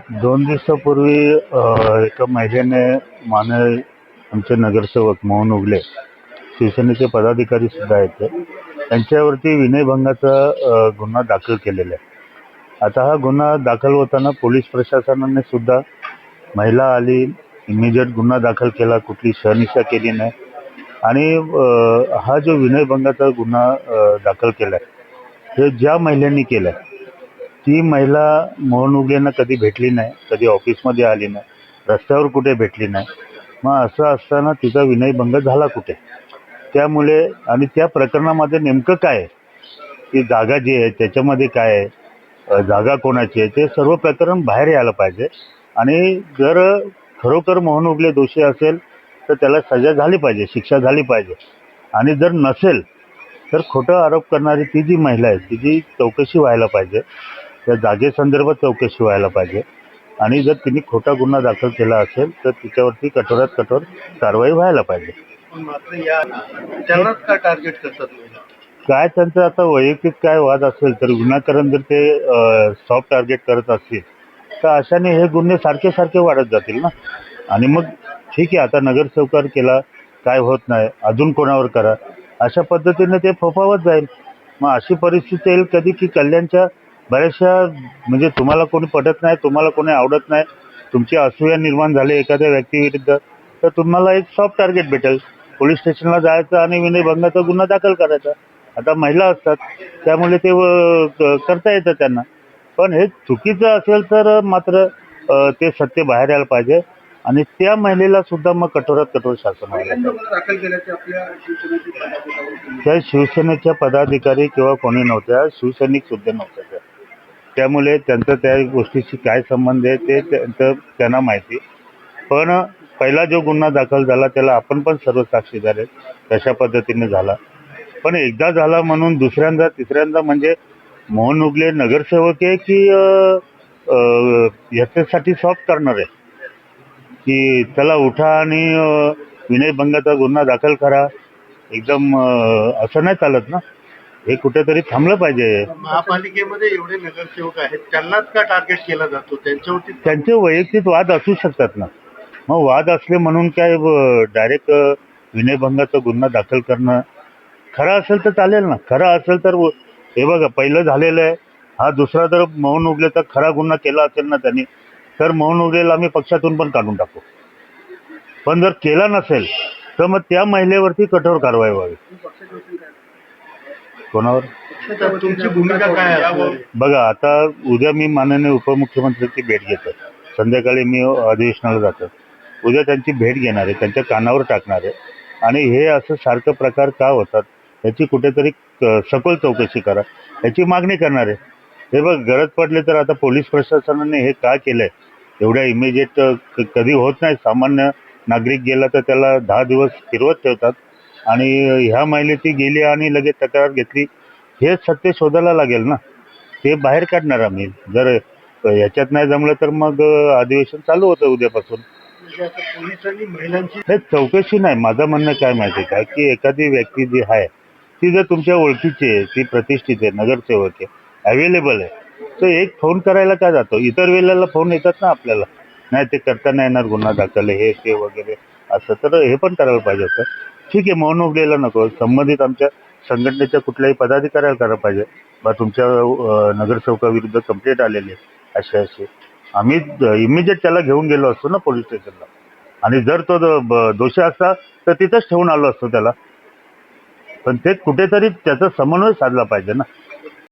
2 दिवसापूर्वी एका महिलेने आमचे नगरसेवक मोहन उगले, शिवसेनेचे पदाधिकारी सुद्धा आहेत ते, त्यांच्यावरती विनयभंगाचा गुन्हा दाखल केलेला आहे. आता हा गुन्हा दाखल होताना पोलीस प्रशासनाने सुद्धा महिला आली, इमिजिएट गुन्हा दाखल केला, कुठली शहानिशा केली नाही. आणि हा जो विनयभंगाचा गुन्हा दाखल केला आहे, हे ज्या महिलांनी केला आहे ती महिला मोहन उगलेंना कधी भेटली नाही, कधी ऑफिसमध्ये आली नाही, रस्त्यावर कुठे भेटली नाही. मग असं असताना तिचा विनयभंग झाला कुठे? त्यामुळे आणि त्या प्रकरणामध्ये नेमकं काय आहे, ती जागा जी आहे त्याच्यामध्ये काय आहे, जागा कोणाची आहे, ते सर्व प्रकरण बाहेर यायला पाहिजे. आणि जर खरोखर मोहन उगले दोषी असेल तर त्याला सजा झाली पाहिजे, शिक्षा झाली पाहिजे. आणि जर नसेल तर खोटा आरोप करणारी ती जी महिला आहे तिची चौकशी व्हायला पाहिजे, त्या जागेसंदर्भात चौकशी व्हायला पाहिजे. आणि जर तिने खोटा गुन्हा दाखल केला असेल तर तिच्यावरती कठोरात कठोर कारवाई व्हायला पाहिजे. मात्र या त्यांनाच का टार्गेट करतात? काय त्यांचं आता वैयक्तिक काय वाद असेल तर विनाकारण जर ते सॉफ्ट टार्गेट करत असतील तर अशाने हे गुन्हे सारखे सारखे वाढत जातील ना. आणि मग ठीक आहे, आता नगरसेवकावर केला, काय होत नाही, अजून कोणावर करा, अशा पद्धतीने ते फोफावत जाईल. मग अशी परिस्थिती येईल कधी की कल्याणच्या बऱ्याचशा म्हणजे तुम्हाला कोणी पटत नाही, तुम्हाला कोणी आवडत नाही, तुमची असूया निर्माण झाली एखाद्या व्यक्तीविरुद्ध, तर तुम्हाला एक सॉफ्ट टार्गेट भेटेल, पोलीस स्टेशनला जायचं आणि विनयभंगाचा गुन्हा दाखल करायचा. आता महिला असतात त्यामुळे ते करता येतं त्यांना. पण हे चुकीचं असेल तर मात्र ते सत्य बाहेर यायला पाहिजे आणि त्या महिलेला सुद्धा मग कठोरात कठोर शासन व्हायला पाहिजे. दाखल केल्याचे आपल्या शिवसेनेचे त्या शिवसेनेच्या पदाधिकारी किंवा कोणी नव्हत्या, शिवसैनिक सुद्धा नव्हत्या त्या. त्यामुळे त्यांचं त्या गोष्टीशी काय संबंध आहे ते त्यांना माहिती. पण पहिला जो गुन्हा दाखल झाला त्याला आपण पण सर्व साक्षीदार आहेत, तशा पद्धतीने झाला. पण एकदा झाला म्हणून दुसऱ्यांदा तिसऱ्यांदा म्हणजे मोहन उगले नगरसेवक आहे की याच्यासाठी सॉफ्ट करणार आहे की चला उठा आणि विनयभंगाचा गुन्हा दाखल करा, एकदम असं नाही चालत ना. हे कुठेतरी थांबलं पाहिजे. महापालिकेमध्ये एवढे नगरसेवक आहेत, त्यांनाच का टार्गेट केला जातो? त्यांच्यावरती त्यांचे वैयक्तिक वाद असू शकतात ना. मग वाद असले म्हणून काय डायरेक्ट विनयभंगाचा गुन्हा दाखल करणं खरं असेल तर चालेल ना. खरं असेल तर हे बघा, पहिलं झालेलं आहे, हा दुसरा जर मोहन उगलेचा खरा गुन्हा केला असेल ना त्यांनी, तर मोहन उगलेला आम्ही पक्षातून पण काढून टाकू. पण जर केला नसेल तर मग त्या महिलेवरती कठोर कारवाई व्हावी. कोणावर? तुमची भूमिका काय आहे? बघा, आता उद्या मी माननीय उपमुख्यमंत्र्यांची भेट घेतो, संध्याकाळी मी अधिवेशनाला जातो. उद्या त्यांची भेट घेणार आहे, त्यांच्या कानावर टाकणार आहे आणि हे असं सारखं प्रकार का होतात याची कुठेतरी सखोल चौकशी करा, याची मागणी करणार आहे. हे बघ, गरज पडली तर आता पोलीस प्रशासनाने हे का केलंय, एवढ्या इमिजिएट कधी होत नाही. सामान्य नागरिक गेला तर त्याला 10 दिवस फिरवत ठेवतात आणि ह्या महिलेची गेली आणि लगेच तक्रार घेतली. हे सत्य शोधायला लागेल ना, ते बाहेर काढणार आम्ही. जर याच्यात नाही जमलं तर मग अधिवेशन चालू होतं उद्यापासून. पोलिसांनी महिलांची हे चौकशी नाही. माझं म्हणणं काय माहिती आहे का, की एखादी व्यक्ती जी आहे ती जर तुमच्या ओळखीची आहे, ती प्रतिष्ठित आहे, नगरसेवक आहे, अवेलेबल आहे, तर एक फोन करायला काय जातो? इतर वेळेला फोन येतात ना आपल्याला, नाही ते करता नाही येणार गुन्हा दाखल हे ते वगैरे, असं तर हे पण करायला पाहिजे होतं. ठीक आहे, मोहन उगलेला नको, संबंधित आमच्या संघटनेच्या कुठल्याही पदाधिकाऱ्याला करायला पाहिजे. बा तुमच्या नगरसेवकाविरुद्ध कंप्लेंट आलेली आहे असे असे, आम्ही इमिजिएट त्याला घेऊन गेलो असतो ना पोलीस स्टेशनला. आणि जर तो दोषी असता तर तिथंच ठेवून आलो असतो त्याला. पण ते कुठेतरी त्याचा समन्वय साधला पाहिजे ना.